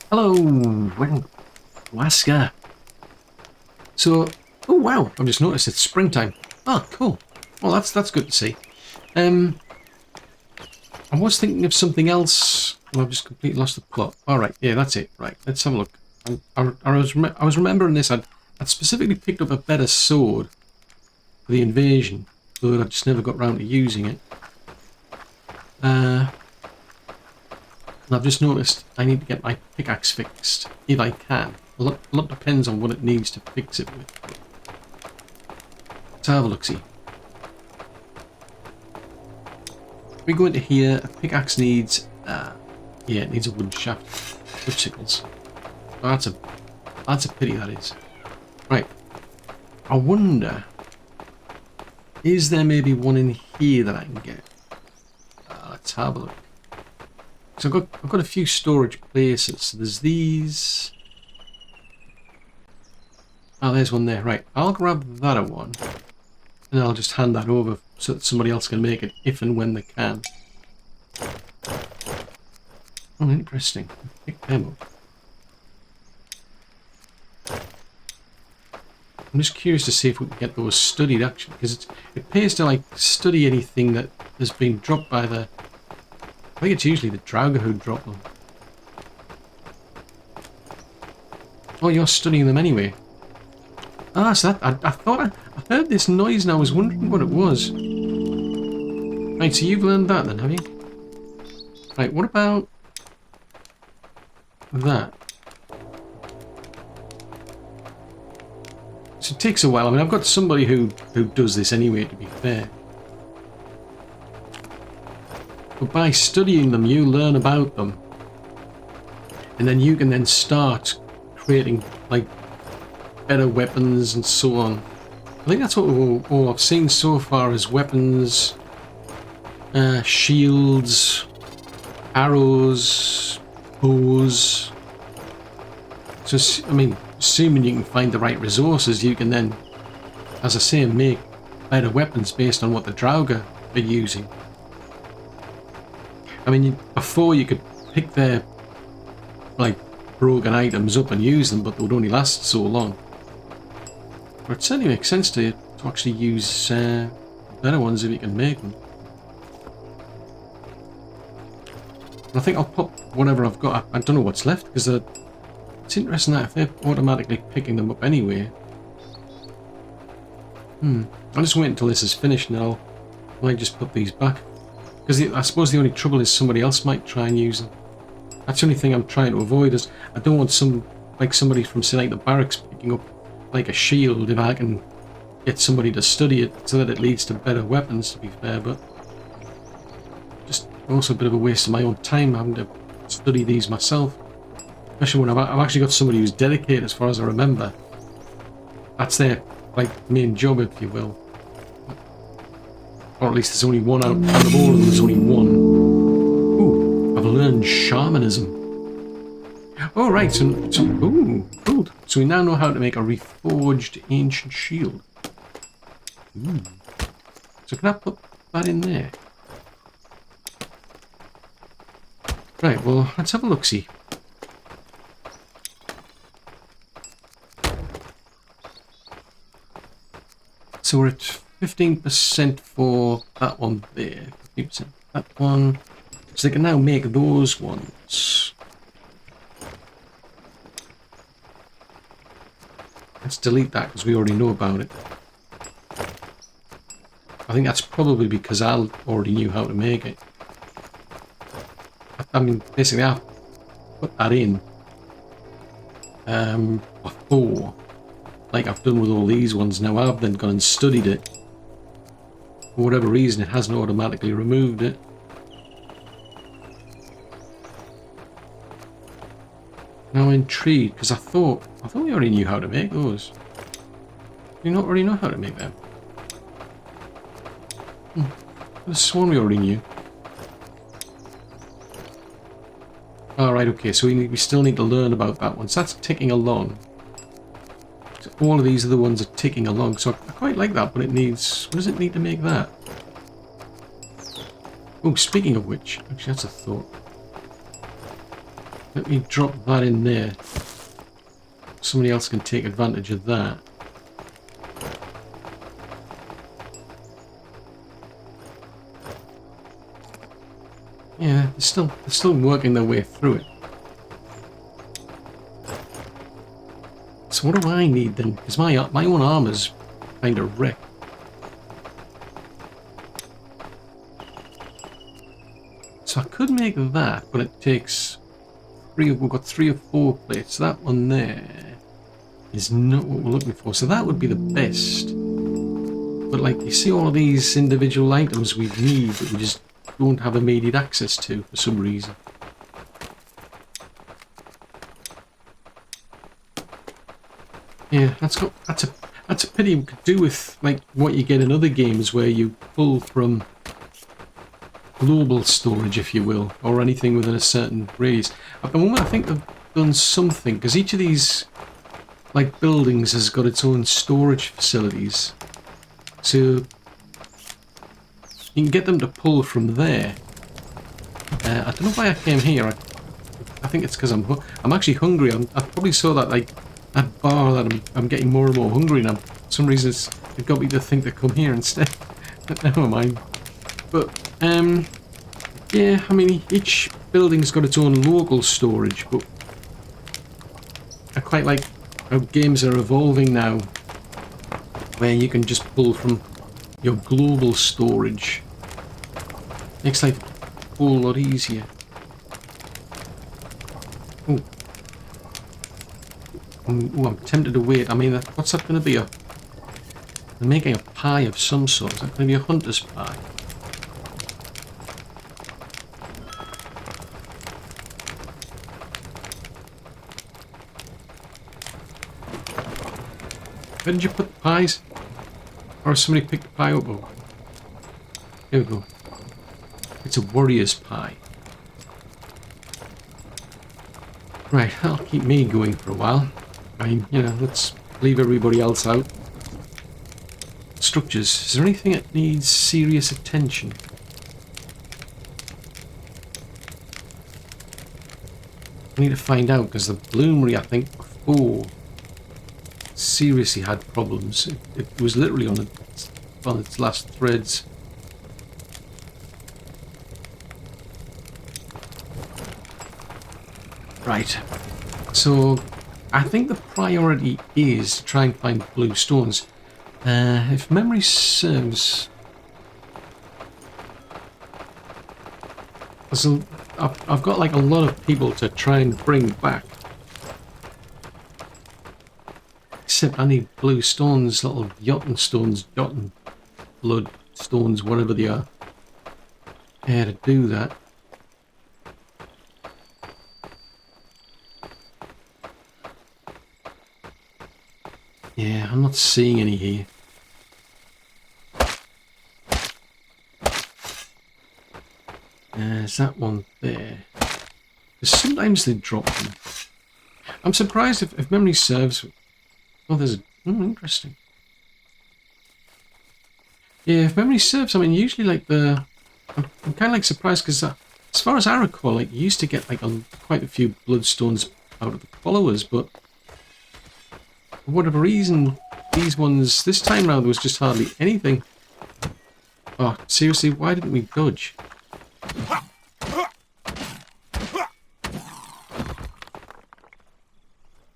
Hello, well, Aska. So, oh wow, I've just noticed it's springtime. Oh, cool. Well, that's good to see. I was thinking of something else. Well, I've just completely lost the plot. All right, yeah, that's it. Right, let's have a look. I was remembering this. I'd specifically picked up a better sword for the invasion, but I just never got round to using it. And I've just noticed I need to get my pickaxe fixed, if I can. A lot depends on what it needs to fix it with. Let's have a look-see. We go into here, a pickaxe needs, yeah, it needs a wood shaft, wood sickles. Oh, that's a pity, that is. Right, I wonder, is there maybe one in here that I can get? Let's have a look. So I've got a few storage places. So there's these. Oh, there's one there. Right, I'll grab that one, and I'll just hand that over so that somebody else can make it if and when they can. Oh, interesting. Pick them up. I'm just curious to see if we can get those studied actually, because it pays to like study anything that has been dropped by the. I think it's usually the Drauga who drop them. Oh, you're studying them anyway. Ah, so that I thought I heard this noise and I was wondering what it was. Right, so you've learned that then, have you? Right, what about that? So it takes a while. I mean, I've got somebody who does this anyway, to be fair. But by studying them, you learn about them. And then you can then start creating, like, better weapons and so on. I think that's what all I've seen so far is weapons, shields, arrows, bows. So, I mean, assuming you can find the right resources, you can then, as I say, make better weapons based on what the Drauga are using. I mean, before you could pick their, like, broken items up and use them, but they would only last so long. But it certainly makes sense to actually use better ones if you can make them. And I think I'll put whatever I've got. I don't know what's left, because it's interesting that if they're automatically picking them up anyway. I'll just wait until this is finished and I might just put these back. Because I suppose the only trouble is somebody else might try and use them. That's the only thing I'm trying to avoid, is I don't want somebody from, say, like the barracks picking up like a shield if I can get somebody to study it so that it leads to better weapons, to be fair, but just also a bit of a waste of my own time having to study these myself. Especially when I've actually got somebody who's dedicated, as far as I remember. That's their, like, main job, if you will. Or at least there's only one out of all of them, there's only one. Ooh, I've learned shamanism. Oh, right, so ooh, cool. So we now know how to make a reforged ancient shield. Ooh. So can I put that in there? Right, well, let's have a look-see. So we're at 15% for that one there, 15% that one. So they can now make those ones. Let's delete that because we already know about it. I think that's probably because I already knew how to make it. I mean, basically I put that in before, like I've done with all these ones. Now I've then gone and studied it. For whatever reason, it hasn't automatically removed it. Now I'm intrigued, because I thought we already knew how to make those. Do you not already know how to make them? I could have sworn we already knew. Alright, okay, so we still need to learn about that one. So that's ticking along. So all of these are the ones that are ticking along. So I quite like that, but it needs... What does it need to make that? Oh, speaking of which, actually that's a thought. Let me drop that in there. Somebody else can take advantage of that. Yeah, they're still working their way through it. So what do I need then? Because my own armor's kind of wrecked. So I could make that, but it takes we've got 3 or 4 plates. So that one there is not what we're looking for. So that would be the best. But like, you see all of these individual items we need that we just don't have immediate access to for some reason. Yeah, that's a pity. We could do with like what you get in other games where you pull from global storage, if you will, or anything within a certain radius. At the moment, I think they've done something, because each of these like buildings has got its own storage facilities, so you can get them to pull from there. I don't know why I came here. I think it's because I'm actually hungry. I probably saw that like that bar that I'm getting more and more hungry now. For some reason it got me to think to come here instead. Never mind. But yeah, I mean, each building's got its own local storage, but I quite like how games are evolving now, where you can just pull from your global storage. Makes life a whole lot easier. Ooh. Ooh, I'm tempted to wait. I mean, what's that going to be? I'm making a pie of some sort. Is that going to be a hunter's pie? Where did you put the pies? Or has somebody picked the pie up? Oh, here we go. It's a warrior's pie. Right, that'll keep me going for a while. I mean, you know, let's leave everybody else out. Structures. Is there anything that needs serious attention? I need to find out, because the bloomery, I think, before seriously had problems. It was literally on its last threads. Right, so I think the priority is to try and find blue stones. If memory serves, so I've got like a lot of people to try and bring back. Except I need blue stones, little Jotun stones, Jotun blood stones, whatever they are. Yeah, to do that. Yeah, I'm not seeing any here. There's that one there. Because sometimes they drop them. I'm surprised if memory serves. Oh, there's a... Oh, interesting. Yeah, if memory serves, I mean, usually like the... I'm kind of like surprised because as far as I recall, like you used to get like quite a few bloodstones out of the followers, but for whatever reason, these ones, this time round, there was just hardly anything. Oh, seriously, why didn't we dodge?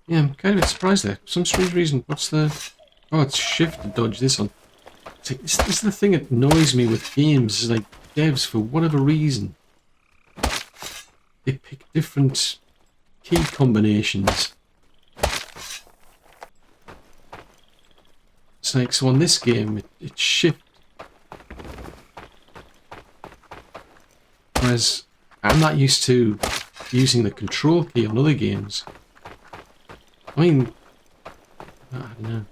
Yeah, I'm kind of a bit surprised there. For some strange reason. What's the... Oh, it's shift to dodge this one. It's like, this is the thing that annoys me with games. Is like devs, for whatever reason, they pick different key combinations. It's like, so on this game, it's shift. Whereas I'm not used to using the control key on other games. I mean, I don't know.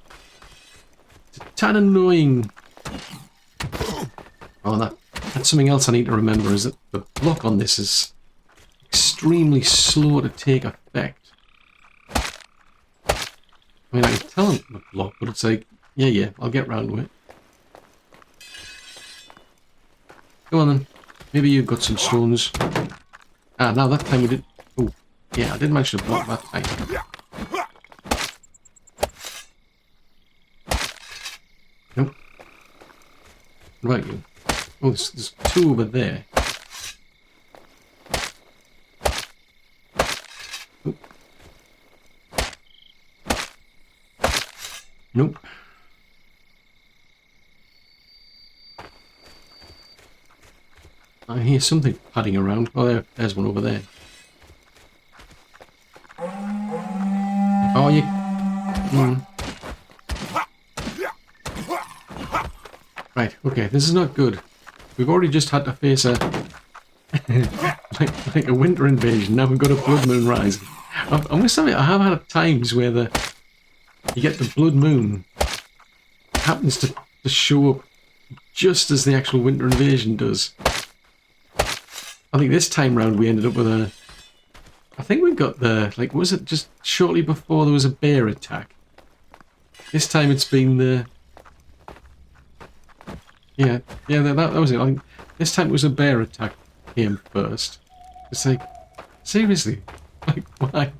It's a tad annoying. Oh, that's something else I need to remember, is that the block on this is extremely slow to take effect. I mean, I can tell it the block, but it's like, yeah, I'll get round to it. Go on then. Maybe you've got some stones. Ah, now that time we did... Oh, Yeah, I did manage to block that time. Nope. Right, you. Oh, there's two over there. Nope. Nope. I hear something padding around. Oh, there's one over there. Oh, you... Right, okay, this is not good. We've already just had to face a... like a winter invasion. Now we've got a blood moon rising. I must admit, I have had times where you get the blood moon happens to show up just as the actual winter invasion does. I think this time round we ended up with a... I think we got the... Like, was it just shortly before there was a bear attack? This time it's been the... Yeah, that was it. I think this time it was a bear attack came first. It's like, seriously? Like, why?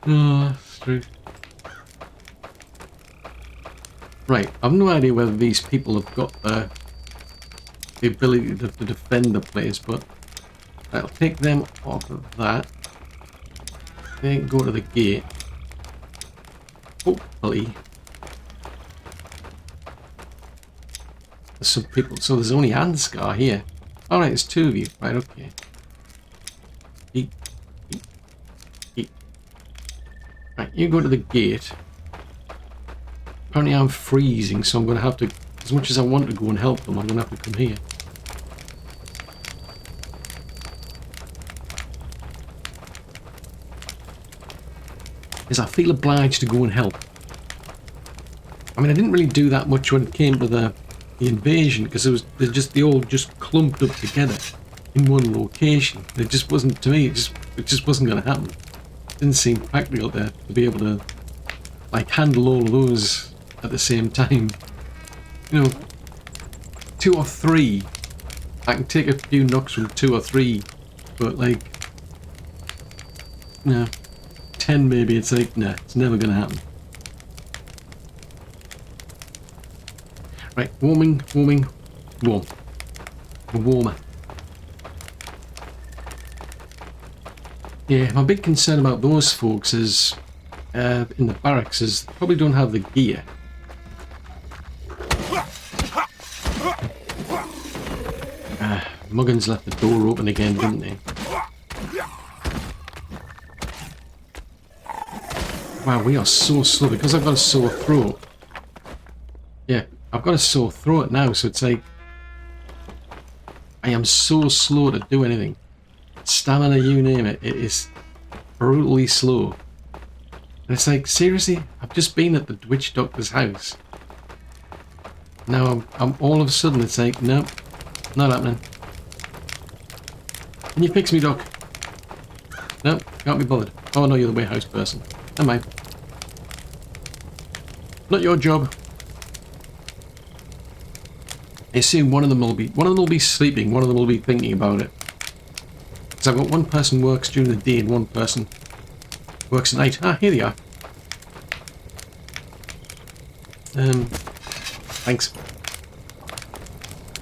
Oh, that's true. Right, I've no idea whether these people have got the ability to defend the place, but I'll take them off of that. Then go to the gate. Hopefully. There's some people, so there's only Aska here. Alright, there's two of you. Right, okay. Eat. Right, you go to the gate. Apparently I'm freezing, so I'm going to have to, as much as I want to go and help them, I'm going to have to come here. Because I feel obliged to go and help. I mean, I didn't really do that much when it came to the invasion, because they all just clumped up together in one location. It just wasn't, to me, it just wasn't going to happen. It didn't seem practical to be able to, like, handle all of those at the same time. You know, 2 or 3, I can take a few knocks from 2 or 3, but like, no, 10 maybe, it's like, nah, it's never going to happen. Right, warm. Warmer. Yeah, my big concern about those folks is, in the barracks, is they probably don't have the gear. Muggins left the door open again, didn't he? Wow, we are so slow, because I've got a sore throat. Yeah, I've got a sore throat now, so it's like, I am so slow to do anything. Stamina, you name it, it is brutally slow. And it's like, seriously, I've just been at the witch doctor's house. Now I'm all of a sudden, it's like, nope, not happening. Can you fix me, Doc? Nope, can't be bothered. Oh no, you're the warehouse person. Never mind. Not your job. I assume one of them will be sleeping, one of them will be thinking about it. Because I've got one person works during the day and one person works at night. Ah, here they are. Thanks.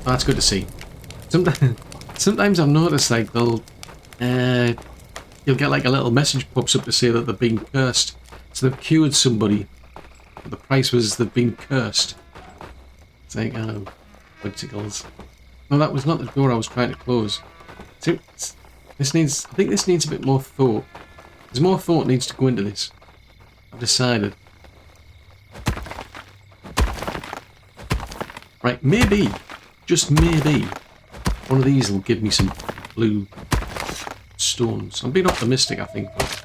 Oh, that's good to see. Sometimes I've noticed, like, you'll get like a little message pops up to say that they've been cursed. So they've cured somebody. But the price was they've been cursed. It's like, oh, bicycles. No, that was not the door I was trying to close. See, I think this needs a bit more thought. There's more thought needs to go into this. I've decided. Right, maybe, just maybe, one of these will give me some blue stones. I'm being optimistic, I think, but...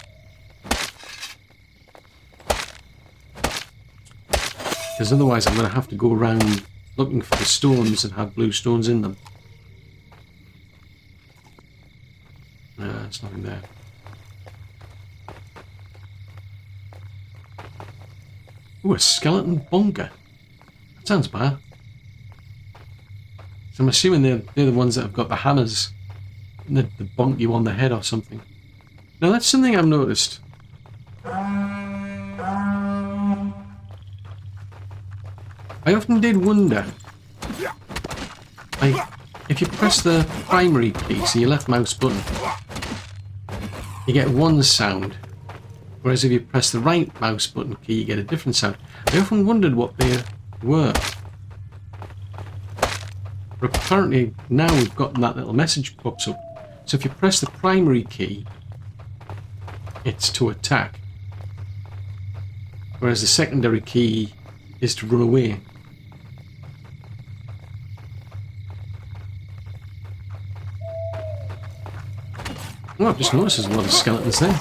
because otherwise I'm going to have to go around looking for the stones and have blue stones in them. Nah, there's nothing there. Ooh, a skeleton bunker. That sounds bad. So I'm assuming they're the ones that have got the hammers that bonk you on the head or something. Now that's something I've noticed. I often did wonder, like, if you press the primary key, so your left mouse button, you get one sound, whereas if you press the right mouse button key, you get a different sound. I often wondered what they were. But apparently now we've got that little message pops up. So if you press the primary key, it's to attack, whereas the secondary key is to run away. Oh, I've just noticed there's a lot of skeletons there.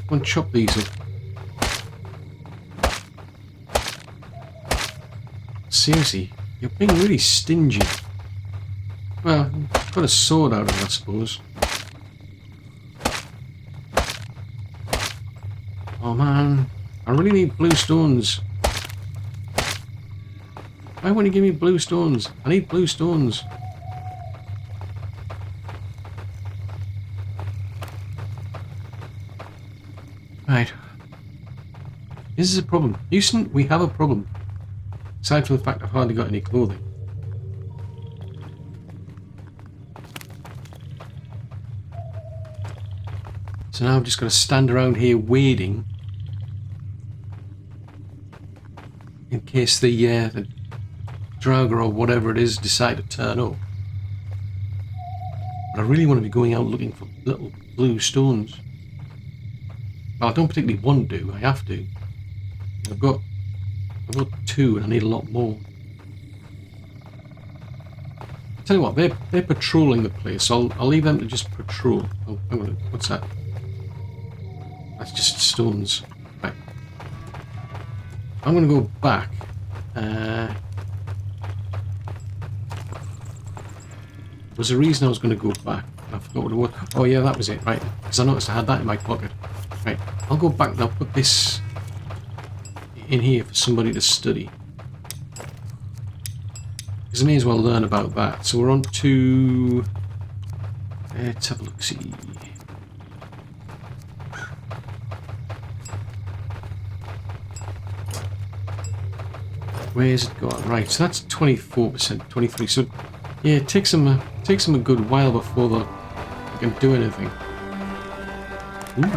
Go and chop these up. Seriously, you're being really stingy. Well, got a sword out of it, I suppose. Oh man, I really need blue stones. Why won't you give me blue stones? I need blue stones. Right. This is a problem. Houston, we have a problem. Aside from the fact I've hardly got any clothing. So now I'm just going to stand around here waiting in case the Draugr or whatever it is decide to turn up. But I really want to be going out looking for little blue stones. Well, I don't particularly want to, I have to. I've got 2 and I need a lot more. I'll tell you what, they're patrolling the place, so I'll leave them to just patrol. Oh, hang on, what's that? That's just stones. Right. I'm going to go back. Was a reason I was going to go back. I forgot what it was. Oh yeah, that was it, right. Because I noticed I had that in my pocket. Right, I'll go back and I'll put this in here for somebody to study. Because I may as well learn about that. So we're on to... let's have a look, see. Where's it got? Right, so that's 24%, 23. So yeah, it takes them a good while before they can do anything. Ooh.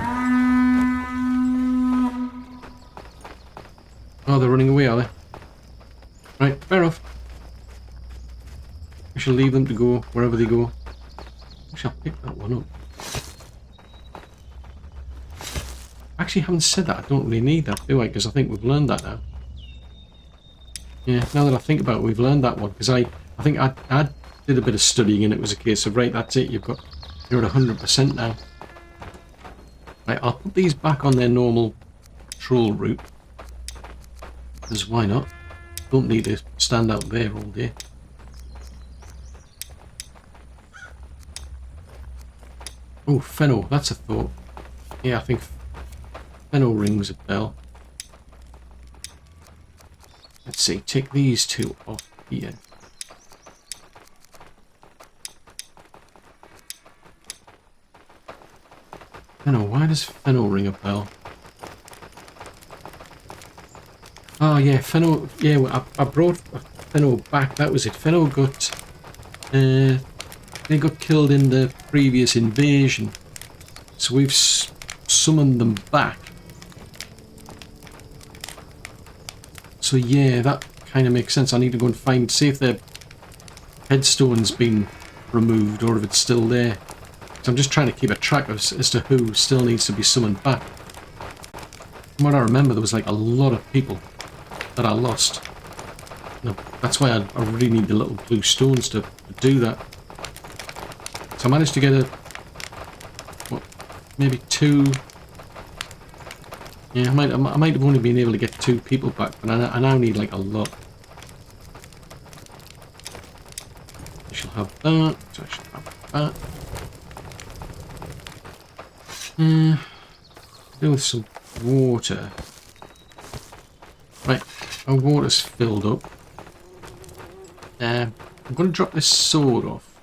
Oh, they're running away, are they? Right, fair enough. I shall leave them to go wherever they go. I shall pick that one up. Actually, I haven't said that. I don't really need that, do I? Because I think we've learned that now. Yeah, now that I think about it, we've learned that one. Because I think I did a bit of studying and it was a case of, right, that's it, you're at 100% now. Right, I'll put these back on their normal patrol route. Because why not? Don't need to stand out there all day. Oh, Fennel, that's a thought. Yeah, I think Fennel rings a bell. Let's see, take these 2 off here. Fennel, why does Fennel ring a bell? Oh yeah, Fennel, yeah, well, I brought Fennel back, that was it. Fennel got, they got killed in the previous invasion. So we've summoned them back. So yeah, that kind of makes sense. I need to go and see if their headstone's been removed or if it's still there. So I'm just trying to keep a track of as to who still needs to be summoned back. From what I remember, there was like a lot of people that I lost. No, that's why I really need the little blue stones to do that. So I managed to get what, maybe 2. Yeah, I might have only been able to get 2 people back, but I now need like a lot. I shall have that. So I shall have that. Deal with some water. Right, our water's filled up. I'm going to drop this sword off.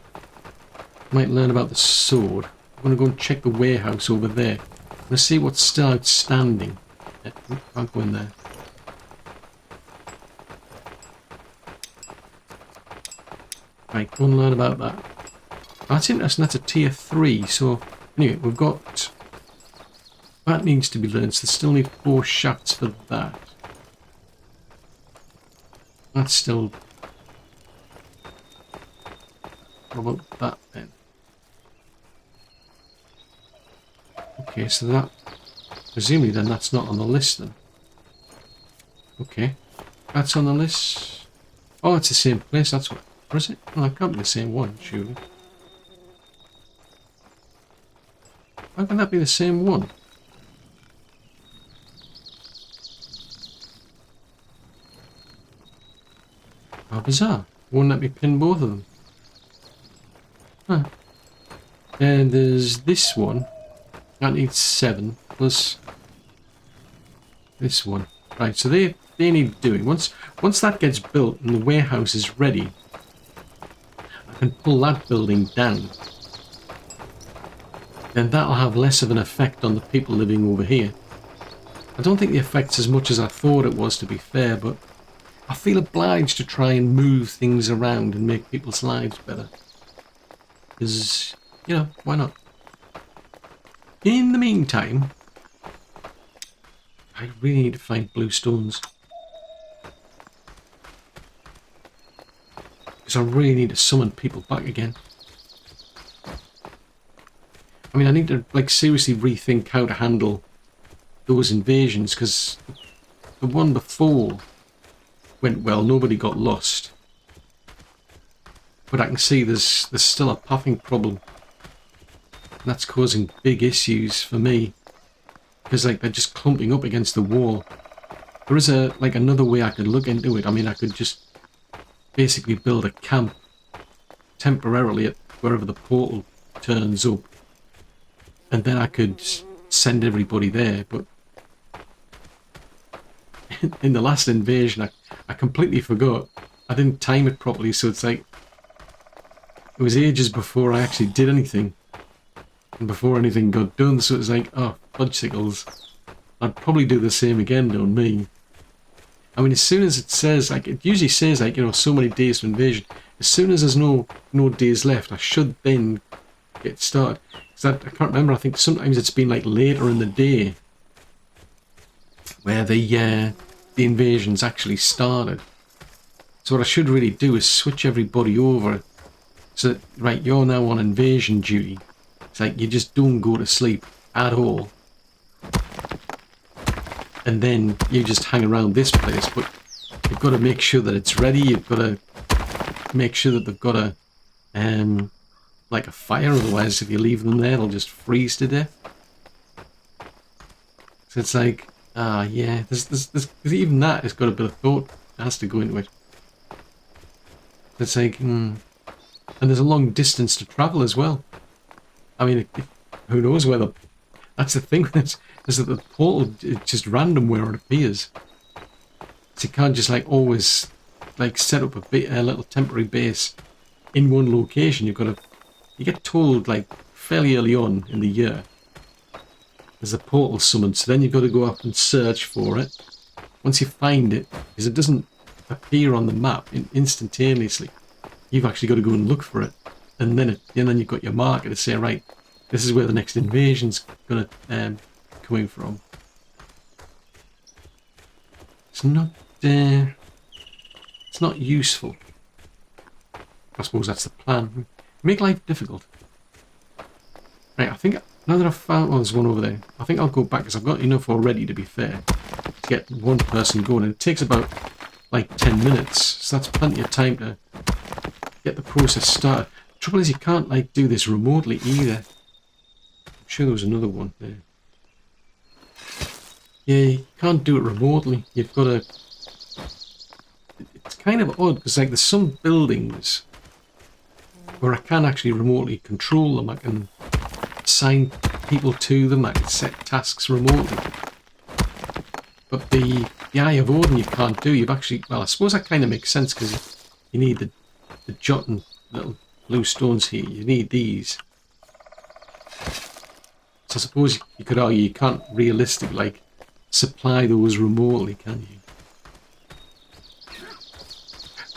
Might learn about the sword. I'm going to go and check the warehouse over there. I'm going to see what's still outstanding. Can't go in there. Right, go and learn about that. That's interesting, that's a tier 3, so anyway, we've got... That needs to be learned, so still need 4 shafts for that. That's still... What about that then? Okay, so that... Presumably then that's not on the list then. Okay. That's on the list. Oh, it's the same place, that's what... Or is it? Oh, it can't be the same one, surely. How can that be the same one? How bizarre. Won't let me pin both of them. Huh. And there's this one. That needs 7 plus this one. Right, so they need doing. Once that gets built and the warehouse is ready, I can pull that building down. Then that'll have less of an effect on the people living over here. I don't think the effect's as much as I thought it was, to be fair, but I feel obliged to try and move things around and make people's lives better. Because, you know, why not? In the meantime, I really need to find blue stones. Because I really need to summon people back again. I mean, I need to, like, seriously rethink how to handle those invasions, because the one before went well, nobody got lost. But I can see there's still a pathing problem. And that's causing big issues for me. Because, like, they're just clumping up against the wall. There is another way I could look into it. I mean, I could just basically build a camp temporarily at wherever the portal turns up. And then I could send everybody there, but in the last invasion I completely forgot. I didn't time it properly, so it's like it was ages before I actually did anything and before anything got done, so it's like, oh, fudgesicles. I'd probably do the same again, don't me? I mean, as soon as it says, like, it usually says, like, you know, so many days to invasion. As soon as there's no days left, I should then get started. I can't remember, I think sometimes it's been like later in the day where the invasions actually started. So what I should really do is switch everybody over so that, right, you're now on invasion duty. It's like you just don't go to sleep at all. And then you just hang around this place, but you've got to make sure that it's ready, you've got to make sure that they've got a like a fire, otherwise if you leave them there they'll just freeze to death. So it's like, yeah, there's even that has got a bit of thought that has to go into it. It's like, and there's a long distance to travel as well. I mean, who knows whether... That's the thing, is that the portal is just random where it appears. So you can't just like always like set up a little temporary base in one location. You've got to... You get told, like, fairly early on in the year, there's a portal summoned, so then you've got to go up and search for it. Once you find it, because it doesn't appear on the map instantaneously, you've actually got to go and look for it. And then you've got your marker to say, right, this is where the next invasion's going to coming from. It's not useful. I suppose that's the plan. Make life difficult. Right, I think now that I've found... Oh, there's one over there. I think I'll go back because I've got enough already, to be fair, to get one person going. And it takes about like 10 minutes, so that's plenty of time to get the process started. The trouble is you can't like do this remotely either. I'm sure there was another one there. Yeah, you can't do it remotely. You've got to... It's kind of odd because like there's some buildings where I can actually remotely control them. I can assign people to them, I can set tasks remotely. But the Eye of Odin you can't do. You've actually... Well, I suppose that kind of makes sense because you need the jotting little blue stones here. You need these. So I suppose you could argue you can't realistically, like, supply those remotely, can you?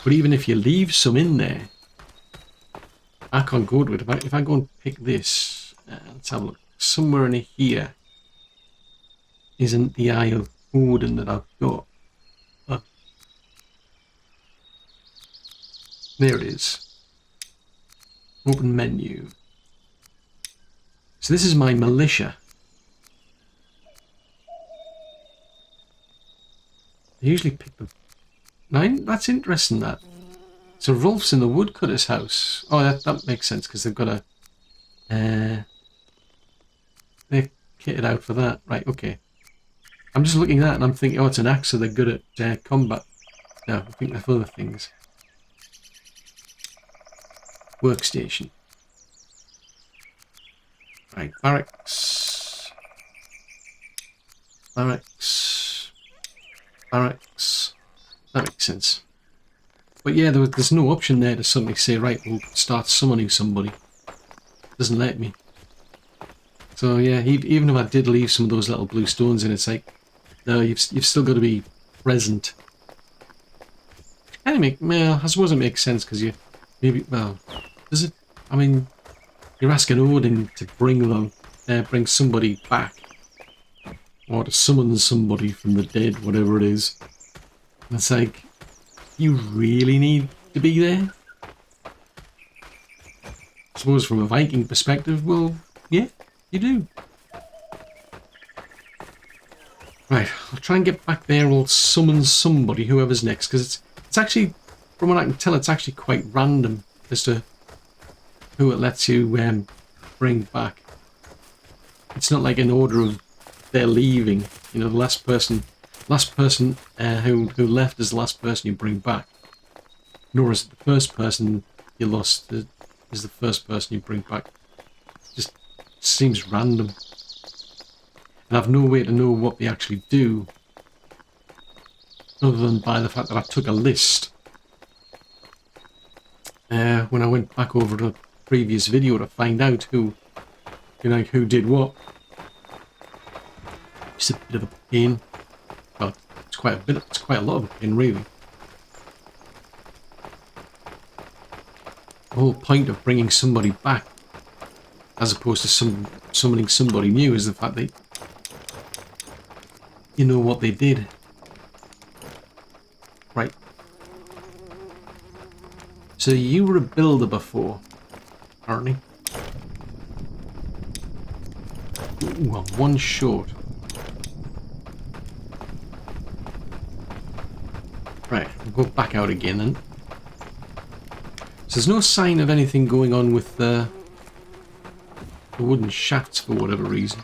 But even if you leave some in there, I can't go to it. If I go and pick this, let's have a look. Somewhere in here isn't the Eye of Odin that I've got. There it is. Open menu. So this is my militia. I usually pick them. Now, that's interesting, that. So Rolf's in the woodcutter's house. Oh, that makes sense, because they've got a... they're kitted out for that. Right, okay. I'm just looking at that and I'm thinking, oh, it's an axe, so they're good at combat. No, I think they're other things. Workstation. Right, barracks. Barracks. Barracks. That makes sense. But yeah, there's no option there to suddenly say, right, we'll start summoning somebody. It doesn't let me. So yeah, even if I did leave some of those little blue stones in, it's like, no, you've still got to be present. Kind of well, I suppose it makes sense, because you maybe, well, does it? I mean, you're asking Odin to bring somebody back, or to summon somebody from the dead, whatever it is. And it's like, you really need to be there? I suppose from a Viking perspective, well, yeah, you do. Right, I'll try and get back there. I'll summon somebody, whoever's next, because it's actually, from what I can tell, it's actually quite random as to who it lets you bring back. It's not like in order of their leaving. You know, the last person who left is the last person you bring back. Nor is it the first person you lost that is the first person you bring back. Just seems random. And I've no way to know what they actually do, other than by the fact that I took a list when I went back over the previous video to find out who did what. It's a bit of a pain. Well, it's quite a lot of a pain, really. The whole point of bringing somebody back, as opposed to summoning somebody new, is the fact that you know what they did. Right. So you were a builder before, apparently. Ooh, I'm one short. Right, we'll go back out again then. So there's no sign of anything going on with the wooden shafts for whatever reason.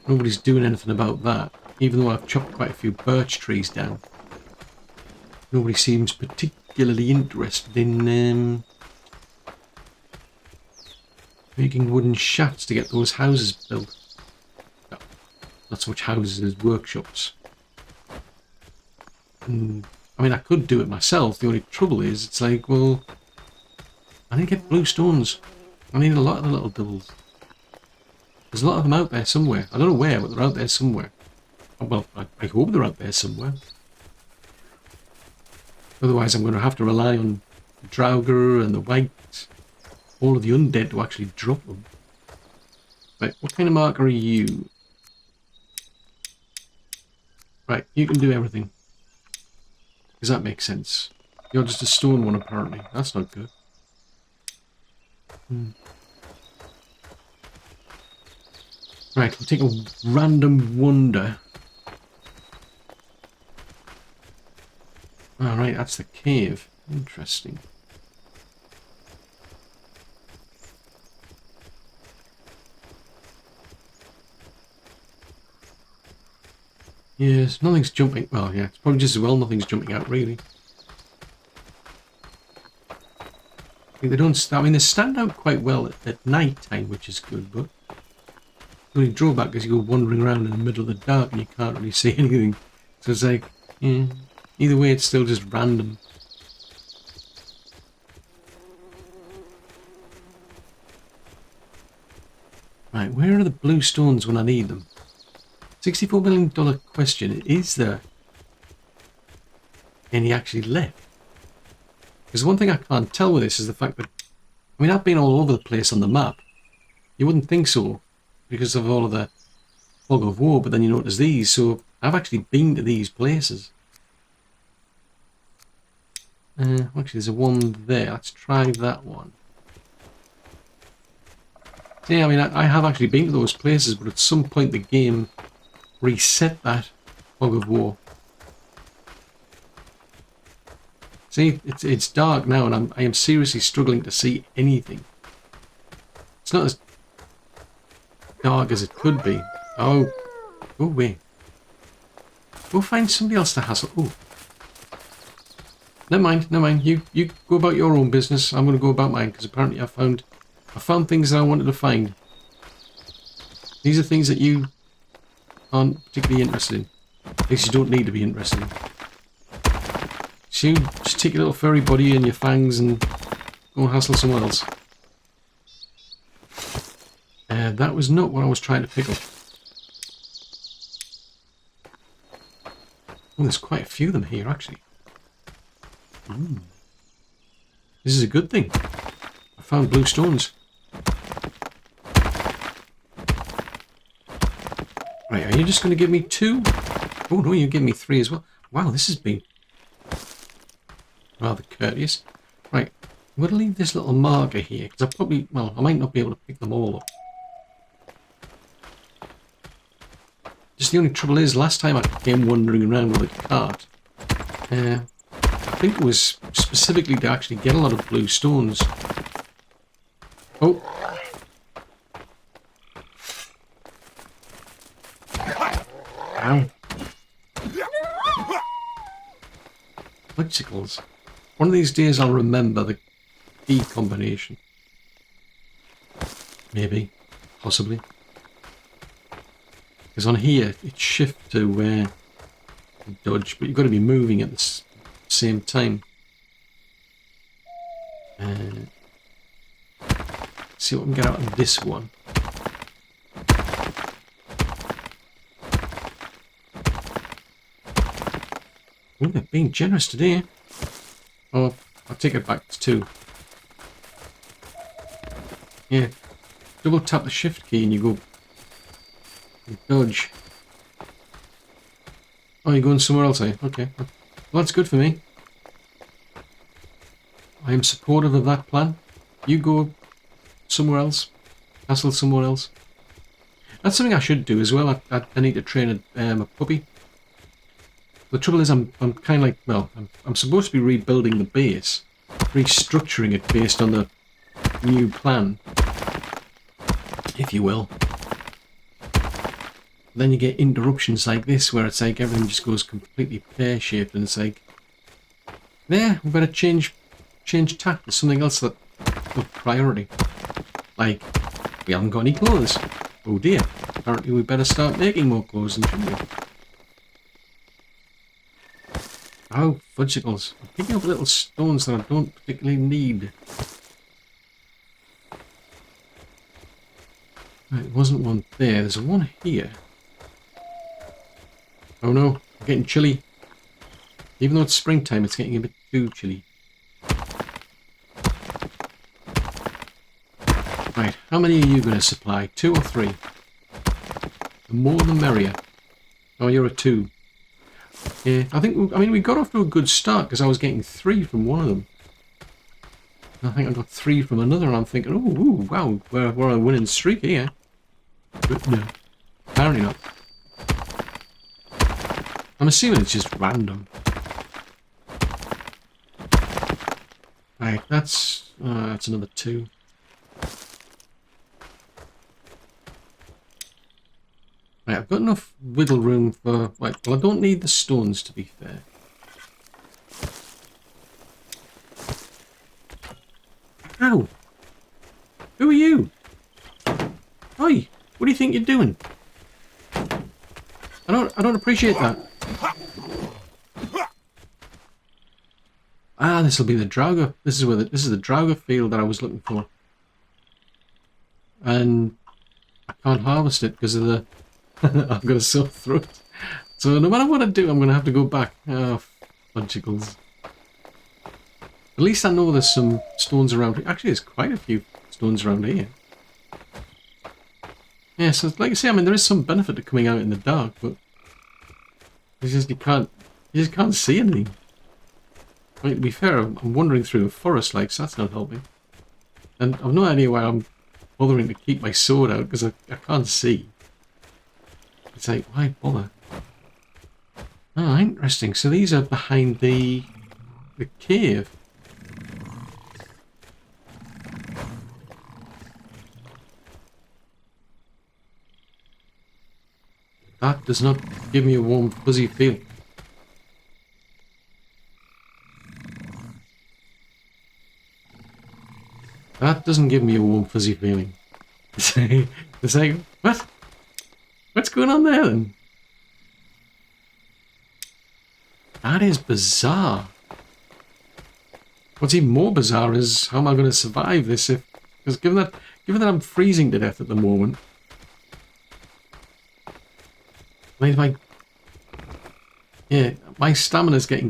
Nobody's doing anything about that, even though I've chopped quite a few birch trees down. Nobody seems particularly interested in making wooden shafts to get those houses built. No, not so much houses as workshops. I mean, I could do it myself. The only trouble is, it's like, well, I need to get blue stones. I need a lot of the little doubles. There's a lot of them out there somewhere. I don't know where, but they're out there somewhere. Well, I hope they're out there somewhere. Otherwise, I'm going to have to rely on the Draugr and the White, all of the undead to actually drop them. Right, what kind of marker are you? Right, you can do everything. Does that make sense? You're just a stone one, apparently. That's not good. Right, we'll take a random wander. Alright, that's the cave. Interesting. Yes, nothing's jumping. Well, yeah, it's probably just as well nothing's jumping out, really. They don't. I mean, they stand out quite well at night time, which is good, but the only drawback is you go wandering around in the middle of the dark and you can't really see anything. So it's like, yeah, either way, it's still just random. Right, where are the blue stones when I need them? $64 million question. Is there any actually left? Because one thing I can't tell with this is the fact that, I mean, I've been all over the place on the map. You wouldn't think so because of all of the fog of war, but then you notice these, so I've actually been to these places. Actually, there's a one there. Let's try that one. Yeah, I mean, I have actually been to those places, but at some point the game reset that fog of war. See, it's dark now, and I am seriously struggling to see anything. It's not as dark as it could be. Oh, go away. Go find somebody else to hassle. Oh, never mind, never mind. You go about your own business. I'm going to go about mine because apparently I found things that I wanted to find. These are things that you aren't particularly interested in. At least you don't need to be interested in. So you just take your little furry body and your fangs and go and hassle someone else. That was not what I was trying to pick up. Oh, there's quite a few of them here, actually. This is a good thing. I found blue stones. Right, are you just going to give me 2? Oh, no, you give me 3 as well. Wow, this has been rather courteous. Right, I'm going to leave this little marker here, because I might not be able to pick them all up. Just the only trouble is, last time I came wandering around with a cart, I think it was specifically to actually get a lot of blue stones. Oh. Ow. Fudgesicles. One of these days I'll remember the key combination. Maybe. Possibly. Because on here, it's shift to dodge, but you've got to be moving at the same time. See what we can get out of this one. Oh, they're being generous today. Oh, I'll take it back to 2. Yeah. Double tap the shift key and you go... You dodge. Oh, you're going somewhere else, eh? Okay. Well, that's good for me. I am supportive of that plan. You go somewhere else. Hassle someone else. That's something I should do as well. I need to train a puppy. The trouble is I'm kind of like, well, I'm supposed to be rebuilding the base. Restructuring it based on the new plan. If you will. Then you get interruptions like this where it's like everything just goes completely pear-shaped and it's like, there, we better change tack to something else that of priority. Like, we haven't got any clothes. Oh dear, apparently we better start making more clothes, shouldn't we? Oh, fudgesicles. I'm picking up little stones that I don't particularly need. Right, there wasn't one there. There's one here. Oh no, I'm getting chilly. Even though it's springtime, it's getting a bit too chilly. Right, how many are you going to supply? 2 or 3? The more the merrier. Oh, you're a 2. Yeah, I mean, we got off to a good start because I was getting 3 from one of them. I think I got 3 from another and I'm thinking, oh, wow, we're on a winning streak here. But no, apparently not. I'm assuming it's just random. Right, that's another 2. Right, I've got enough wiggle room for... Right, well, I don't need the stones, to be fair. Ow! Who are you? Oi! What do you think you're doing? I don't appreciate that. Ah, this will be the Drauga. This is the Drauga field that I was looking for. And I can't harvest it because of the... I've got a sore throat. So no matter what I do, I'm going to have to go back. Oh, fudgicles. At least I know there's some stones around here. Actually, there's quite a few stones around here. Yeah, so like I say, I mean, there is some benefit to coming out in the dark, but it's just you just can't see anything. I mean, to be fair, I'm wandering through a forest, like, so that's not helping. And I've no idea why I'm bothering to keep my sword out, because I can't see. It's like, why bother? Ah, interesting. So these are behind the cave. That does not give me a warm, fuzzy feeling. That doesn't give me a warm, fuzzy feeling. It's like, what? What's going on there then? That is bizarre. What's even more bizarre is how am I going to survive this if... Because given that I'm freezing to death at the moment... Yeah, my stamina's getting...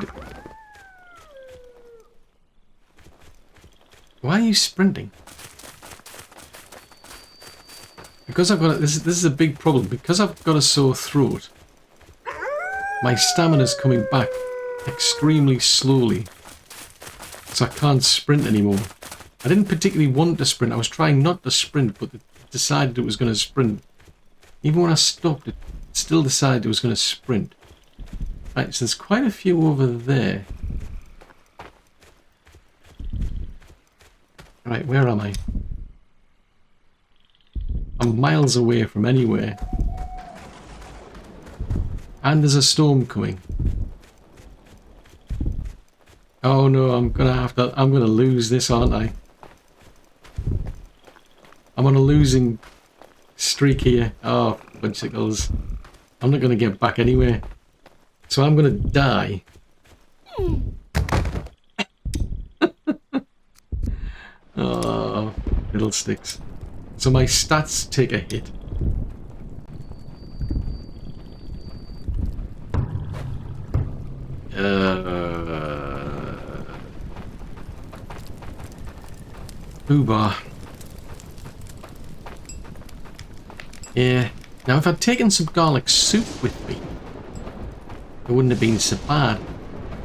Why are you sprinting? Because I've got... This is a big problem. Because I've got a sore throat, my stamina's coming back extremely slowly. So I can't sprint anymore. I didn't particularly want to sprint. I was trying not to sprint, but it decided it was going to sprint. Even when I stopped, it still decided it was going to sprint. Right, so there's quite a few over there. Right, where am I? I'm miles away from anywhere. And there's a storm coming. Oh no, I'm gonna lose this, aren't I? I'm on a losing streak here. Oh, fudgicles. I'm not gonna get back anywhere. So I'm gonna die. Oh, fiddlesticks. So my stats take a hit. Boobar. Yeah. Now if I'd taken some garlic soup with me, it wouldn't have been so bad.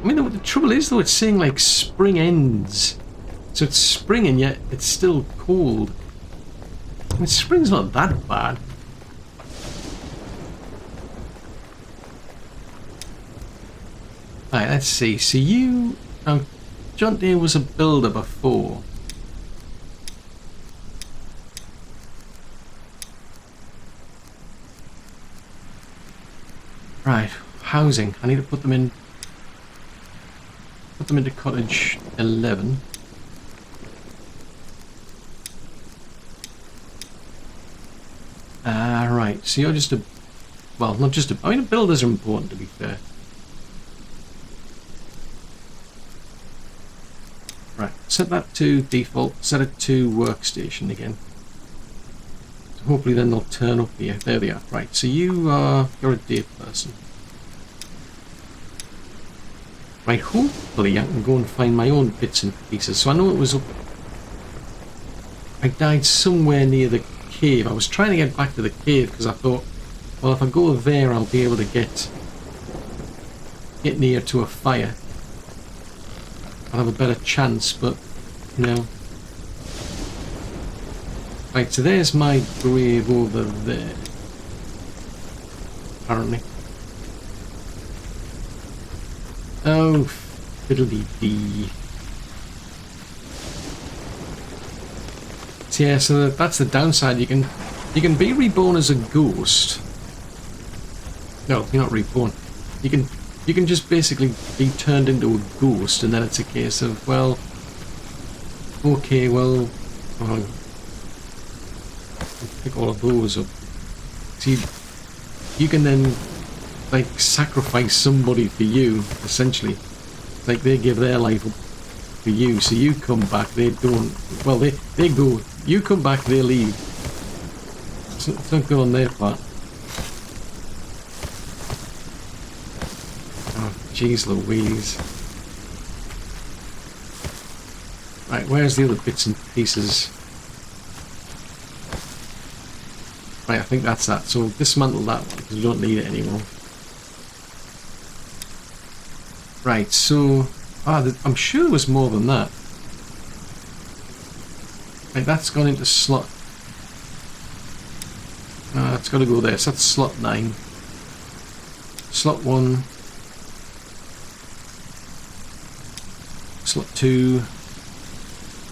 I mean, the trouble is though, it's saying like spring ends. So it's spring and yet it's still cold. I mean, spring's not that bad. Right, let's see. So you... Now, John Deere was a builder before. Right, housing. I need to put them in... Put them into cottage 11. Right, so you're just a... Well, not just a... I mean, builders are important, to be fair. Right, set that to default. Set it to workstation again. So hopefully then they'll turn up here. There they are. Right, so you're a day person. Right, hopefully I can go and find my own bits and pieces. So I know it was up... I died somewhere near the cave. I was trying to get back to the cave because I thought, well, if I go there, I'll be able to get near to a fire. I'll have a better chance, but, you know. Right, so there's my grave over there. Apparently. Oh, fiddly-dee. So yeah, so that's the downside. You can be reborn as a ghost. No, you're not reborn. You can just basically be turned into a ghost, and then it's a case of, well, okay, well, I'll pick all of those up. See, you can then like sacrifice somebody for you, essentially. Like they give their life up for you, so you come back, they don't. Well, they go. You come back, they leave. It's not good on their part. Oh, jeez Louise. Right, where's the other bits and pieces? Right, I think that's that. So dismantle that one because we don't need it anymore. Right, so I'm sure there was more than that. Right, that's gone into slot. It's got to go there. So that's slot 9. Slot 1. Slot 2.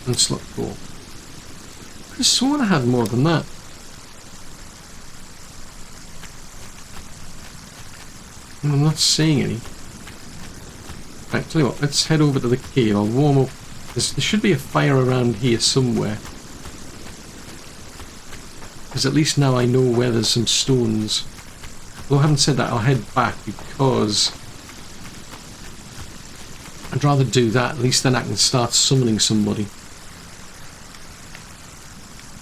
And slot 4. I could have sworn I had more than that. And I'm not seeing any. Right, tell you what, let's head over to the cave. I'll warm up. There should be a fire around here somewhere. Because at least now I know where there's some stones. Although having said that, I'll head back because I'd rather do that. At least then I can start summoning somebody.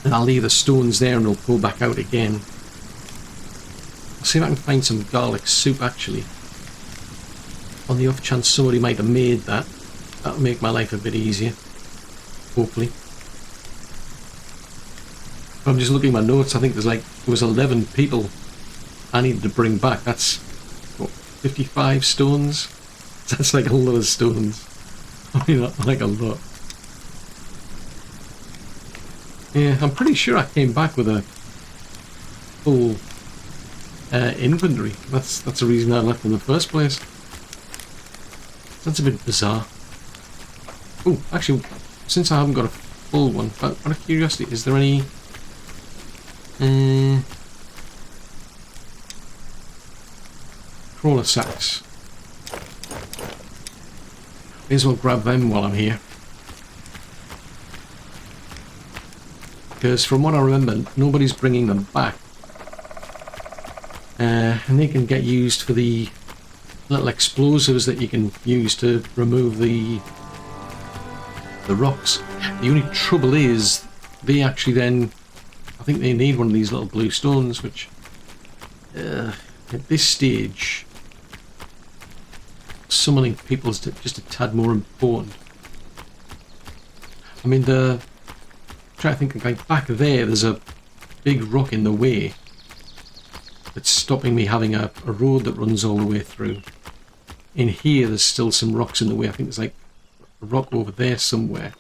And I'll leave the stones there and they'll pull back out again. I'll see if I can find some garlic soup actually. On the off chance somebody might have made that. That'll make my life a bit easier. Hopefully. I'm just looking at my notes. I think there was 11 people I needed to bring back. That's what, 55 stones? That's like a lot of stones. I mean, like a lot. Yeah, I'm pretty sure I came back with a full inventory. That's the reason I left in the first place. That's a bit bizarre. Oh, actually, since I haven't got a full one, out of curiosity, is there any... crawler sacks? May as well grab them while I'm here. Because from what I remember, nobody's bringing them back. And they can get used for the little explosives that you can use to remove the rocks. The only trouble is they actually then, I think they need one of these little blue stones, which at this stage summoning people is just a tad more important. I mean, I'm trying to think, like back there's a big rock in the way that's stopping me having a road that runs all the way through. In here there's still some rocks in the way. I think there's like a rock over there somewhere.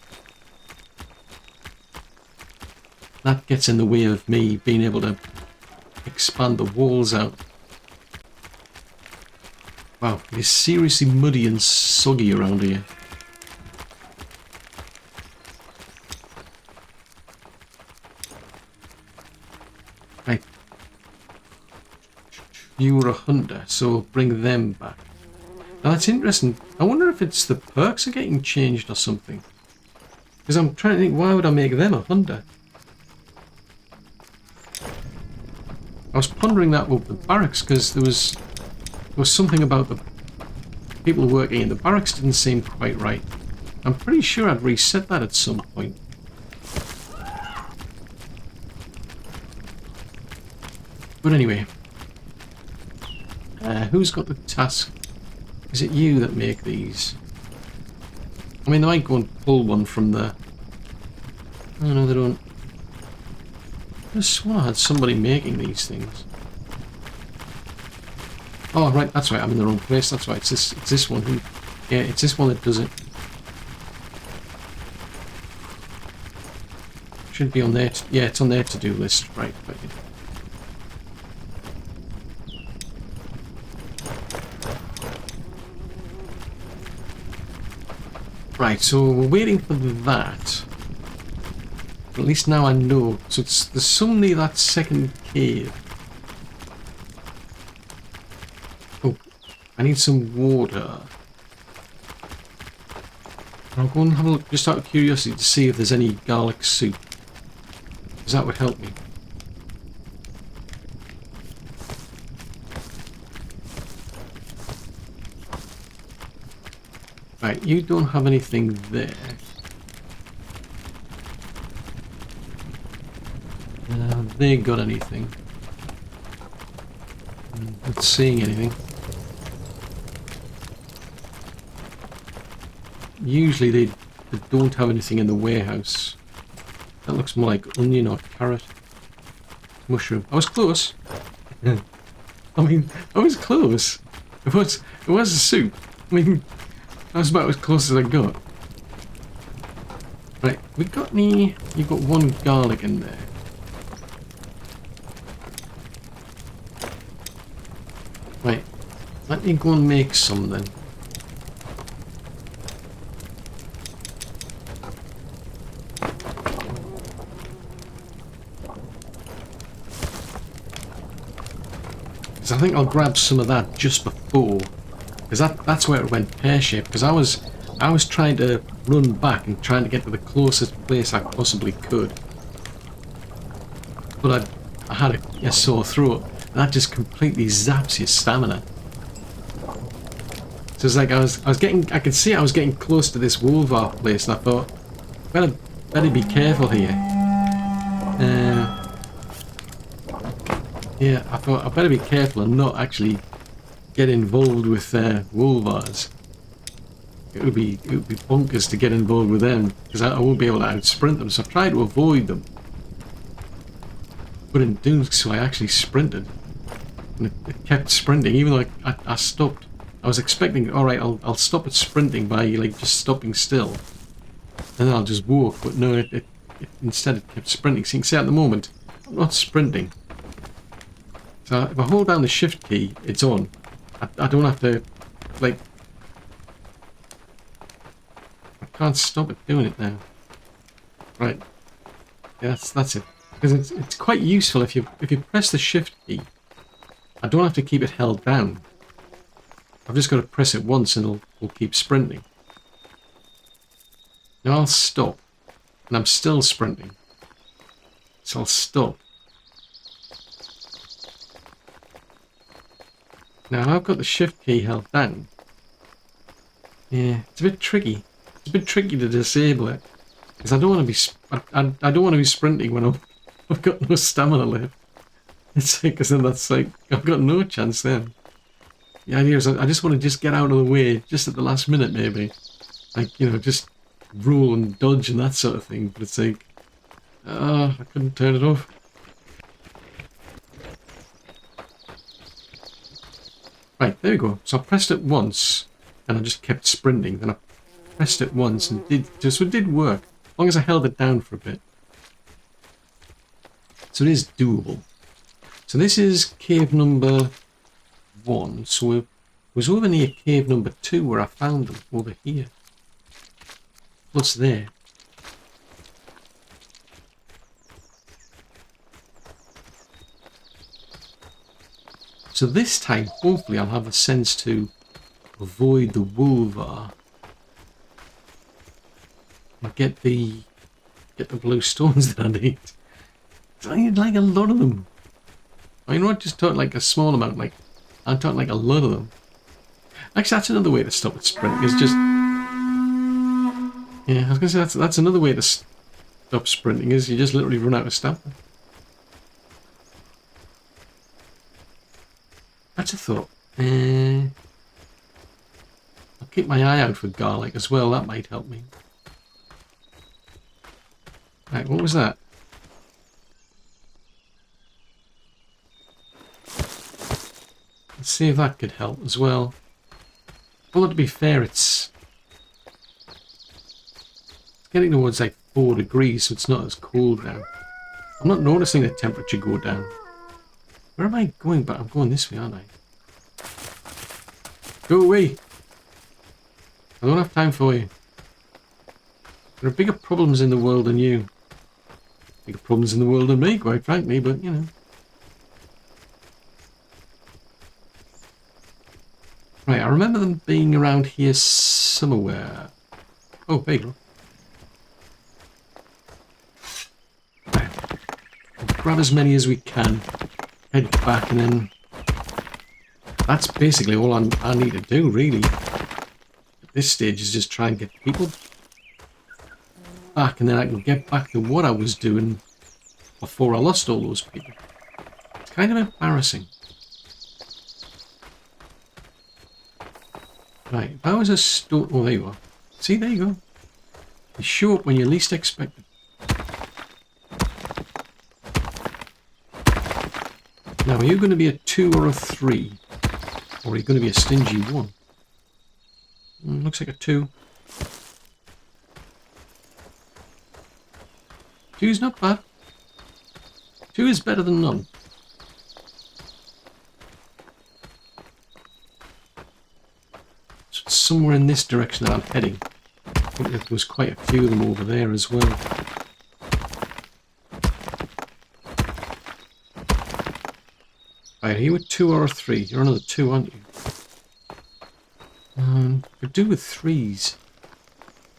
That gets in the way of me being able to expand the walls out. Wow, it's seriously muddy and soggy around here. Right. You were a hunter, so bring them back. Now that's interesting. I wonder if it's the perks are getting changed or something. Because I'm trying to think, why would I make them a hunter? I was pondering that with the barracks because there was something about the people working in the barracks didn't seem quite right. I'm pretty sure I'd reset that at some point. But anyway, who's got the task? Is it you that make these? I mean, they might go and pull one from the... Oh no, they don't. I swore I had somebody making these things. Oh right, that's right, I'm in the wrong place. That's right, it's this one who... Yeah, it's this one that does it. Should be on there. Yeah, it's on their to-do list. Right. Right, so we're waiting for that. But at least now I know. So there's some near that second cave. Oh, I need some water. I'll go and have a look just out of curiosity to see if there's any garlic soup. Because that would help me. Right, you don't have anything there. if they got anything. Not seeing anything. Usually they don't have anything in the warehouse. That looks more like onion or carrot. Mushroom. I was close. I mean, I was close. It was a soup. I mean, that was about as close as I got. Right, we got any... You've got one garlic in there. Right, let me go and make some then. Because I think I'll grab some of that just before. Because that's where it went pear-shaped. Because I was trying to run back and trying to get to the closest place I possibly could. But I had a sore throat. And that just completely zaps your stamina. So it's like I could see I was getting close to this Wolvar place, and I thought, better be careful here. Yeah, I thought I better be careful and not actually get involved with Wolvars. It would be bonkers to get involved with them because I won't be able to outsprint them. So I tried to avoid them, but in doing so, I actually sprinted, and it kept sprinting even though I stopped. I was expecting, all right, I'll stop at sprinting by like just stopping still, and then I'll just walk. But no, it instead it kept sprinting. So you can see at the moment I'm not sprinting. So if I hold down the shift key, it's on. I don't have to, like, I can't stop it doing it now. Right, yeah, that's it. Because it's quite useful if you press the shift key. I don't have to keep it held down. I've just got to press it once and it'll keep sprinting. Now I'll stop, and I'm still sprinting. So I'll stop. Now I've got the shift key held down. Yeah, it's a bit tricky. It's a bit tricky to disable it because I don't want to be. I don't want to be sprinting when I've got no stamina left. It's like, because then that's like I've got no chance then. The idea is I just want to get out of the way just at the last minute maybe, like just roll and dodge and that sort of thing. But it's like, I couldn't turn it off. Right, there we go. So I pressed it once, and I just kept sprinting. Then I pressed it once, and it did work, as long as I held it down for a bit. So it is doable. So this is cave number 1. So it was over near cave number 2 where I found them, over here. Plus there. So this time, hopefully, I'll have a sense to avoid the Wolvar and get the blue stones that I need. I need like a lot of them. I'm not just talking like a small amount, like I'm talking like a lot of them. Actually, that's another way to stop it sprinting. Is just I was gonna say that's another way to stop sprinting. Is you just literally run out of stamina. That's a thought. I'll keep my eye out for garlic as well. That might help me. Right, what was that? Let's see if that could help as well. Although to be fair, it's getting towards like 4 degrees, so it's not as cold now. I'm not noticing the temperature go down. Where am I going? But I'm going this way, aren't I? Go away! I don't have time for you. There are bigger problems in the world than you. Bigger problems in the world than me, quite frankly, but you know. Right, I remember them being around here somewhere. Oh, there you go. Right. We'll grab as many as we can. Head back, and then that's basically all I need to do, really. At this stage is just try and get people back, and then I can get back to what I was doing before I lost all those people. It's kind of embarrassing. Right, if I was a stone... Oh, there you are. See, there you go. You show up when you least expect it. Now, are you going to be a 2 or a 3? Or are you going to be a stingy 1? Looks like a 2. 2's not bad. 2 is better than none. So it's somewhere in this direction that I'm heading. I think there was quite a few of them over there as well. Right, are you a 2 or a 3? You're another 2, aren't you? Could do with 3s.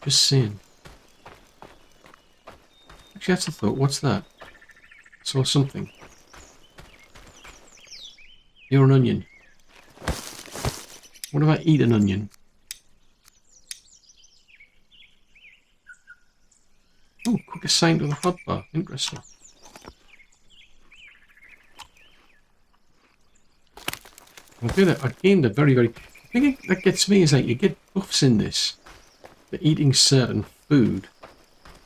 Just saying. Actually, that's a thought. What's that? I saw something. You're an onion. What if I eat an onion? Oh, quick assign to the hotbar. Interesting. I gained a very, very... The thing that gets me is like you get buffs in this for eating certain food,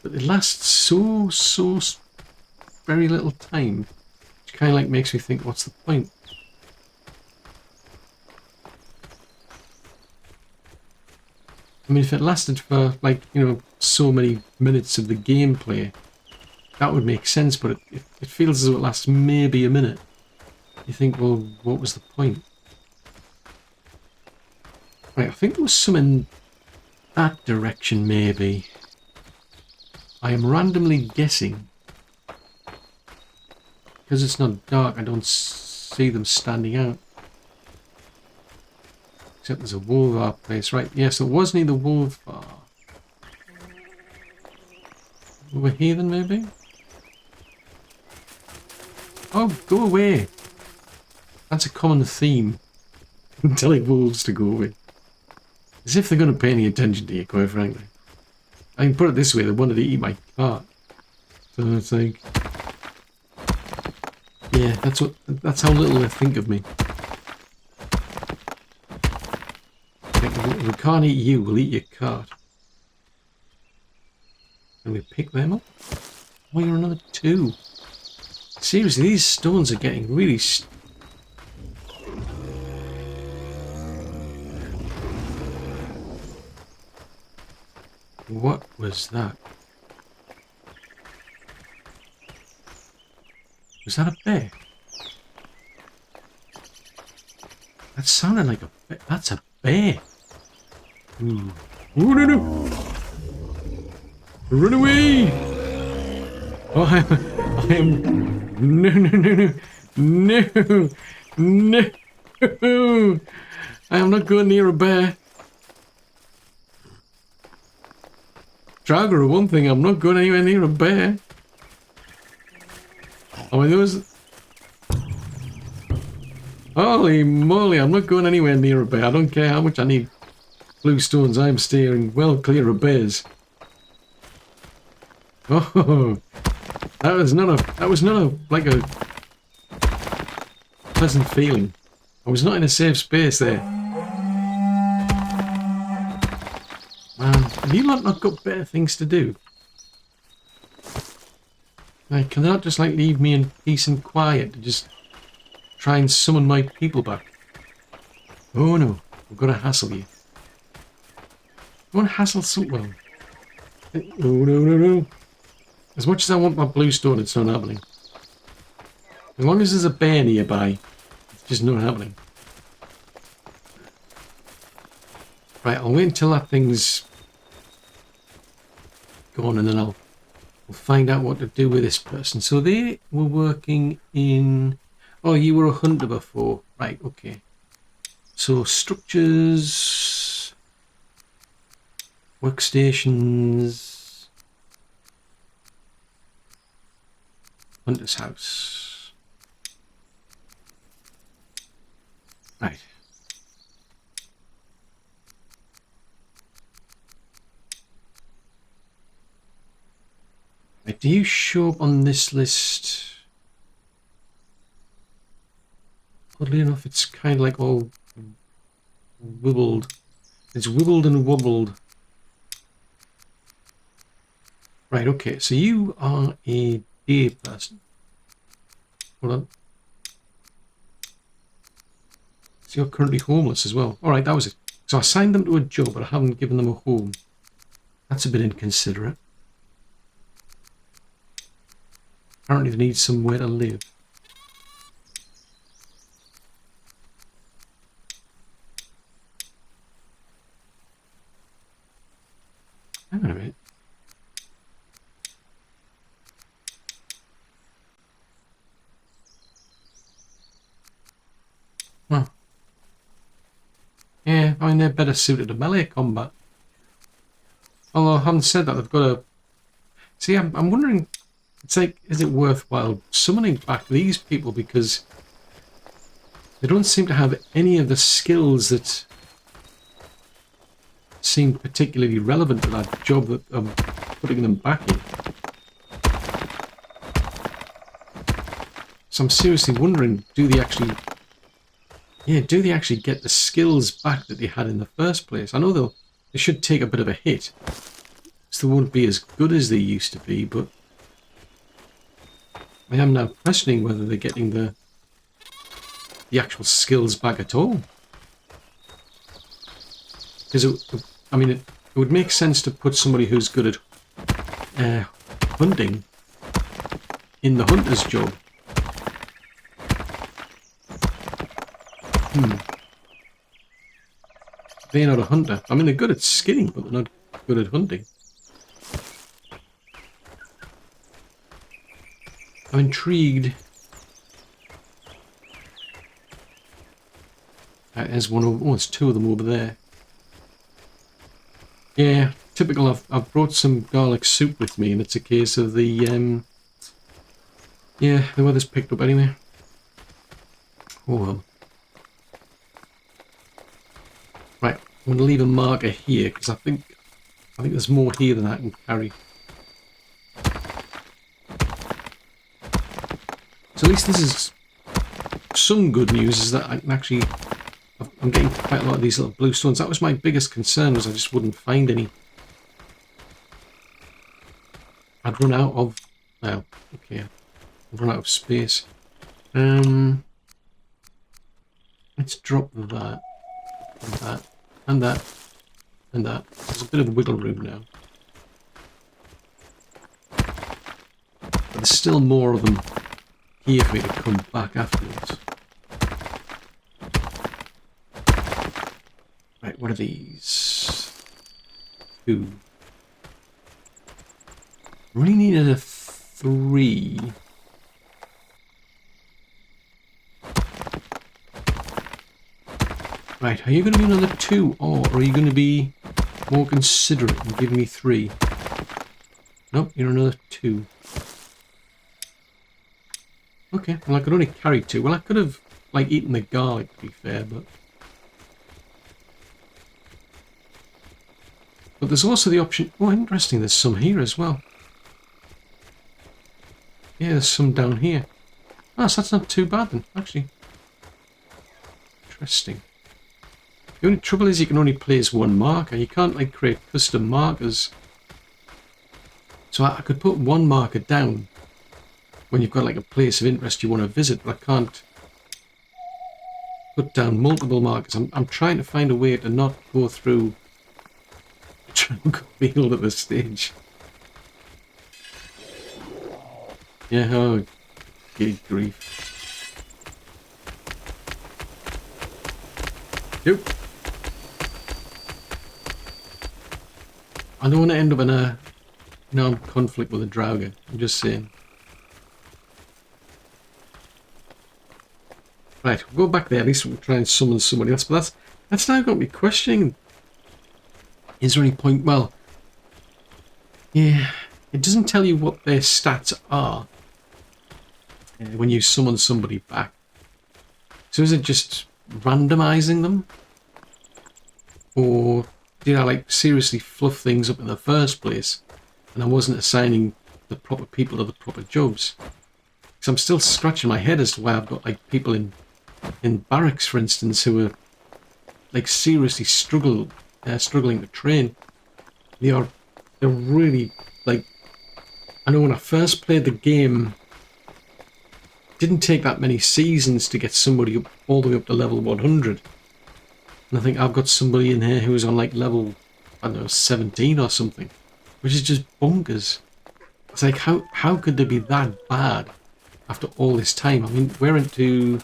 but it lasts so very little time, which kind of like makes me think, what's the point? I mean, if it lasted for, like, you know, so many minutes of the gameplay, that would make sense, but it feels as though it lasts maybe a minute. You think, well, what was the point? Right, I think there was some in that direction, maybe. I am randomly guessing. Because it's not dark, I don't see them standing out. Except there's a Wolvar place, right? Yes, it was near the Wolvar. Over here then, maybe? Oh, go away! That's a common theme. I'm telling wolves to go away. As if they're going to pay any attention to you, quite frankly. I can put it this way, they wanted to eat my cart. So it's like... Yeah, that's how little they think of me. If we can't eat you, we'll eat your cart. Can we pick them up? Oh, you're another 2. Seriously, these stones are getting really... What was that? Was that a bear? That sounded like a bear. That's a bear. Ooh. Ooh, no, no. Run away! Oh, I am... No, no, no, no. No. No. I am not going near a bear. Dragon are one thing, I'm not going anywhere near a bear. I mean, there was... Holy moly, I'm not going anywhere near a bear. I don't care how much I need blue stones, I'm steering well clear of bears. Oh, that was not a, like a pleasant feeling. I was not in a safe space there. Man, have you not got better things to do? Like, can they not just like leave me in peace and quiet to just try and summon my people back? Oh no, we've got to hassle you. I want to hassle Sutwell. Oh no, no, no. As much as I want my blue stone, it's not happening. As long as there's a bear nearby, it's just not happening. Right, I'll wait until that thing's gone and then we'll find out what to do with this person. So they were working in... Oh, you were a hunter before. Right, okay. So structures... Workstations... Hunter's house. Right. I Do you show up on this list? Oddly enough, it's kind of like all wibbled. It's wibbled and wobbled. Right, okay, so you are a day person. Hold on. So you're currently homeless as well. Alright, that was it. So I signed them to a job, but I haven't given them a home. That's a bit inconsiderate. Apparently they need somewhere to live. Hang on a minute. Huh. Yeah, I mean, they're better suited to melee combat. Although, having said that, they've got a... See, I'm wondering, it's like, is it worthwhile summoning back these people, because they don't seem to have any of the skills that seem particularly relevant to that job that I'm putting them back in. So I'm seriously wondering, do they actually get the skills back that they had in the first place? I know they should take a bit of a hit, so they won't be as good as they used to be, but I am now questioning whether they're getting the actual skills back at all. Because it would make sense to put somebody who's good at hunting in the hunter's job. They're not a hunter. I mean, they're good at skinning, but they're not good at hunting. I'm intrigued. There's one over... Oh, it's two of them over there. Yeah, typical. I've brought some garlic soup with me, and it's a case of the... Yeah, the weather's picked up anyway. Oh well. Right, I'm going to leave a marker here, because I think there's more here than I can carry. So at least this is some good news, is that I can actually... I'm getting quite a lot of these little blue stones. That was my biggest concern, was I just wouldn't find any. I'd run out of... Well, okay. I'd run out of space. Let's drop that. And that. And that. And that. There's a bit of wiggle room now. But there's still more of them here for me to come back afterwards. Right, what are these? Two. Really needed a 3. Right, are you going to be another 2, or are you going to be more considerate and give me 3? Nope, you're another 2. Okay, well I could only carry 2. Well, I could have, like, eaten the garlic, to be fair, but... But there's also the option... Oh, interesting, there's some here as well. Yeah, there's some down here. Oh, so that's not too bad then, actually. Interesting. The only trouble is you can only place one marker. You can't, like, create custom markers. So I could put one marker down when you've got, like, a place of interest you want to visit, but I can't put down multiple markers. I'm trying to find a way to not go through jungle field at this stage. Yeah, oh, good grief. Nope. I don't want to end up in a armed conflict with a Drauga. I'm just saying. Right, we'll go back there. At least we'll try and summon somebody else. But that's now got me questioning. Is there any point? Well, yeah, it doesn't tell you what their stats are when you summon somebody back. So is it just randomizing them? Or did I, like, seriously fluff things up in the first place and I wasn't assigning the proper people to the proper jobs. Because I'm still scratching my head as to why I've got like people in barracks, for instance, who are like seriously struggling to train. They're really like. I know when I first played the game, it didn't take that many seasons to get somebody up all the way up to level 100. And I think I've got somebody in here who's on like level, I don't know, 17 or something, which is just bonkers. It's like, how could they be that bad after all this time? I mean, we're into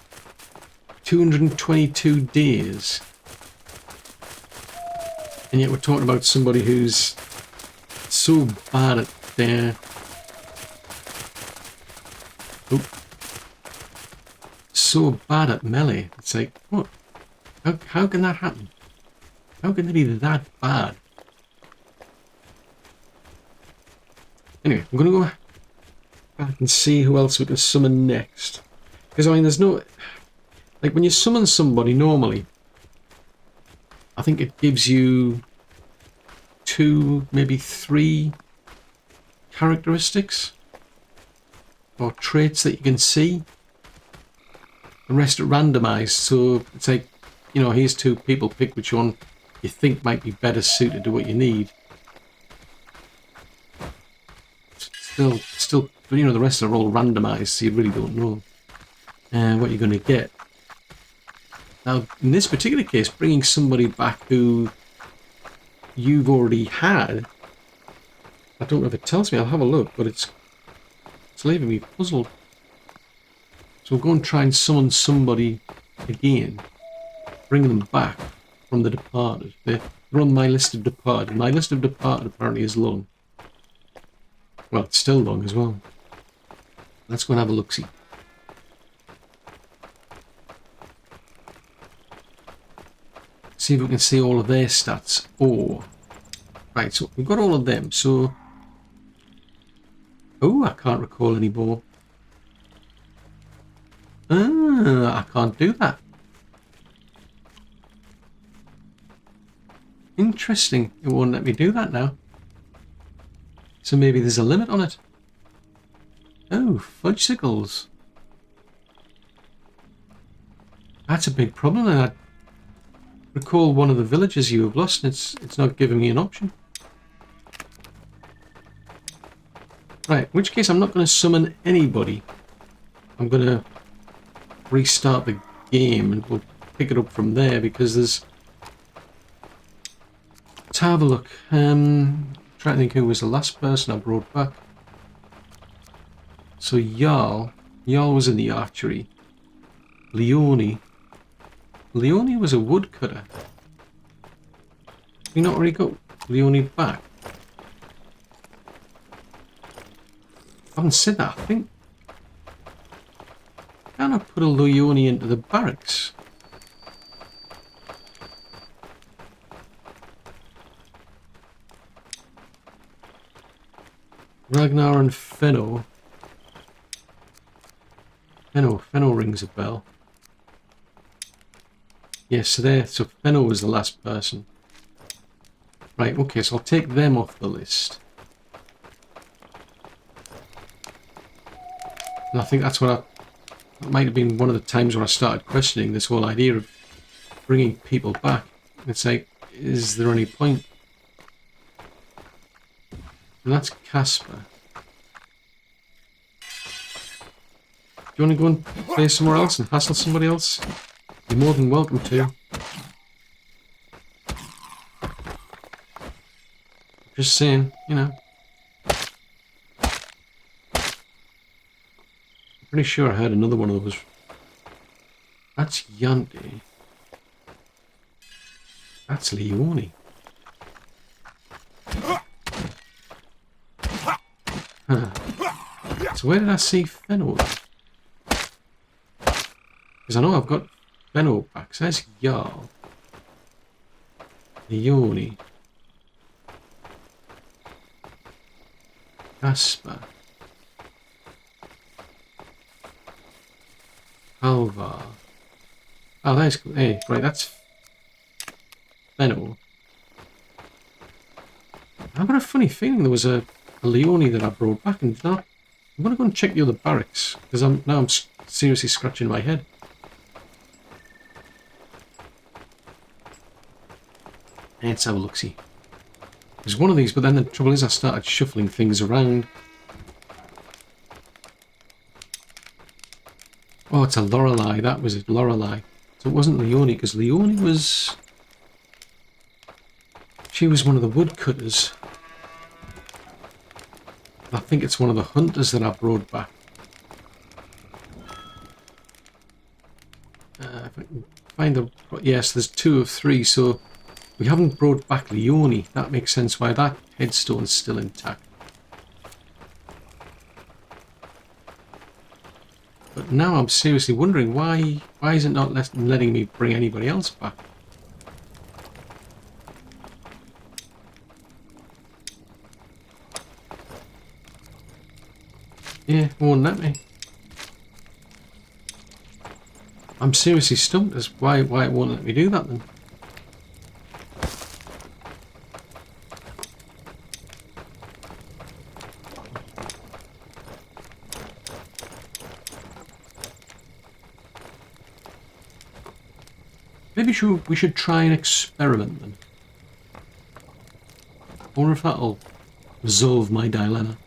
222 days. And yet we're talking about somebody who's so bad at their... so bad at melee. It's like, what? How can that happen? How can they be that bad? Anyway, I'm going to go back and see who else we can summon next. Because, I mean, there's no... Like, when you summon somebody normally, I think it gives you 2, maybe 3 characteristics or traits that you can see. The rest are randomized, so it's like, you know, here's 2 people, pick which one you think might be better suited to what you need. Still, you know, the rest are all randomized, so you really don't know what you're going to get. Now, in this particular case, bringing somebody back who you've already had, I don't know if it tells me, I'll have a look, but it's leaving me puzzled. So we'll go and try and summon somebody again, bring them back from the departed. They're on my list of departed. My list of departed apparently is long. Well, it's still long as well. Let's go and have a look-see. See if we can see all of their stats. Oh, right, so we've got all of them, so... Oh, I can't recall any more. I can't do that. Interesting. It won't let me do that now. So maybe there's a limit on it. Oh, fudgesicles. That's a big problem, and I recall one of the villages you have lost, and it's not giving me an option. Right, in which case I'm not going to summon anybody. I'm going to restart the game and we'll pick it up from there, because there's... Let's have a look. Trying to think who was the last person I brought back. So Jarl was in the archery. Leone was a woodcutter. We not already got Leone back? I haven't said that, I think. Can I put a Leone into the barracks? Ragnar and Fenno. Fenno rings a bell. Yes, so Fenno was the last person. Right, okay, so I'll take them off the list. And I think that's what that might have been one of the times where I started questioning this whole idea of bringing people back. It's like, is there any point? And that's Casper. Do you want to go and play somewhere else and hassle somebody else? You're more than welcome to. Just saying, you know. I'm pretty sure I heard another one of those. That's Yanti. That's Leone. Huh. So where did I see Fenno? Because I know I've got Fenno back. So there's Jarl. Leone. Casper. Alvar. Oh, that's cool. Hey, right, that's Fenno. I've got a funny feeling there was a a Leone that I brought back, and now I'm going to go and check the other barracks, because I'm seriously scratching my head. Let's have a look-see. There's one of these, but then the trouble is I started shuffling things around. Oh, it's a Lorelei. That was it, Lorelei. So it wasn't Leone, because Leone was... She was one of the woodcutters. I think it's one of the hunters that I brought back. If I can find the... Yes, there's 2 of 3, so we haven't brought back Leone. That makes sense why that headstone's still intact. But now I'm seriously wondering why is it not letting me bring anybody else back? Yeah, it won't let me. I'm seriously stumped as why it won't let me do that then. Maybe we should try an experiment then. I wonder if that'll resolve my dilemma.